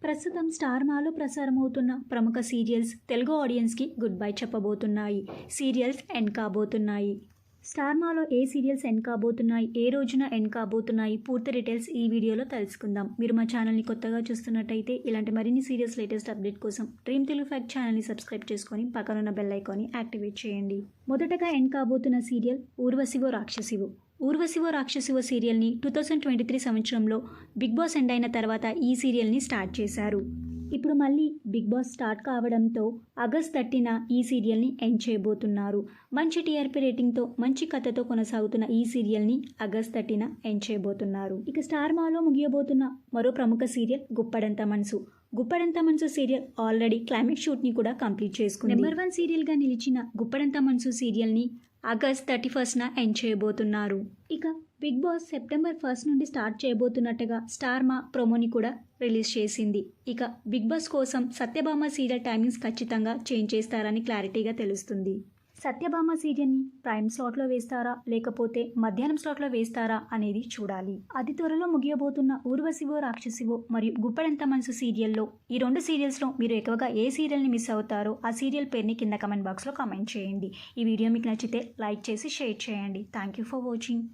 ప్రస్తుతం స్టార్ మాలో ప్రసారమవుతున్న ప్రముఖ సీరియల్స్ తెలుగు ఆడియన్స్కి గుడ్ బై చెప్పబోతున్నాయి. సీరియల్స్ ఎండ్ కాబోతున్నాయి. స్టార్ మాలో ఏ సీరియల్స్ ఎండ్ కాబోతున్నాయి, ఏ రోజున ఎండ్ కాబోతున్నాయి, పూర్తి డీటెయిల్స్ ఈ వీడియోలో తెలుసుకుందాం. మీరు మా ఛానల్ని కొత్తగా చూస్తున్నట్టయితే ఇలాంటి మరిన్ని సీరియల్స్ లేటెస్ట్ అప్డేట్ కోసం డ్రీమ్ తెలుగు ఫ్యాక్ట్ ఛానల్ని సబ్స్క్రైబ్ చేసుకొని పక్కనున్న బెల్ ఐకాన్ని యాక్టివేట్ చేయండి. మొదటగా ఎండ్ కాబోతున్న సీరియల్ ఊర్వశివో రాక్షసివో. ఊర్వశివో రాక్షసివో సీరియల్ని 2023 సంవత్సరంలో బిగ్ బాస్ ఎండ్ అయిన తర్వాత ఈ సీరియల్ని స్టార్ట్ చేశారు. ఇప్పుడు మళ్ళీ బిగ్ బాస్ స్టార్ట్ కావడంతో ఆగస్ట్ 30న ఈ సీరియల్ని ఎండ్ చేయబోతున్నారు. మంచి టీఆర్పీ రేటింగ్తో మంచి కథతో కొనసాగుతున్న ఈ సీరియల్ని ఆగస్ట్ 30న ఎండ్ చేయబోతున్నారు. ఇక స్టార్ మాలో ముగియబోతున్న మరో ప్రముఖ సీరియల్ గుప్పడంత మనసు. గుప్పడంత మనసు సీరియల్ ఆల్రెడీ క్లైమాక్స్ షూట్ని కూడా కంప్లీట్ చేసుకుంది. నెంబర్ 1 సీరియల్గా నిలిచిన గుప్పడంత మనసు సీరియల్ని ఆగస్ట్ 31న ఎండ్ చేయబోతున్నారు. ఇక బిగ్ బాస్ సెప్టెంబర్ 1 నుండి స్టార్ట్ చేయబోతున్నట్టుగా స్టార్ మా ప్రోమోని కూడా రిలీజ్ చేసింది. ఇక బిగ్ బాస్ కోసం సత్యభామ సీరియల్ టైమింగ్స్ ఖచ్చితంగా చేంజ్ చేస్తారని క్లారిటీగా తెలుస్తుంది. సత్యభామ సీరియల్ని ప్రైమ్ స్లాట్లో వేస్తారా లేకపోతే మధ్యాహ్నం స్లాట్లో వేస్తారా అనేది చూడాలి. అతి త్వరలో ముగియబోతున్న ఊర్వశివో రాక్షసివో మరియు గుప్పడంత మనసు సీరియల్లో ఈ 2 సీరియల్స్లో మీరు ఎక్కువగా ఏ సీరియల్ని మిస్ అవుతారో ఆ సీరియల్ పేరుని కింద కమెంట్ బాక్స్లో కామెంట్ చేయండి. ఈ వీడియో మీకు నచ్చితే లైక్ చేసి షేర్ చేయండి. Thank you for watching.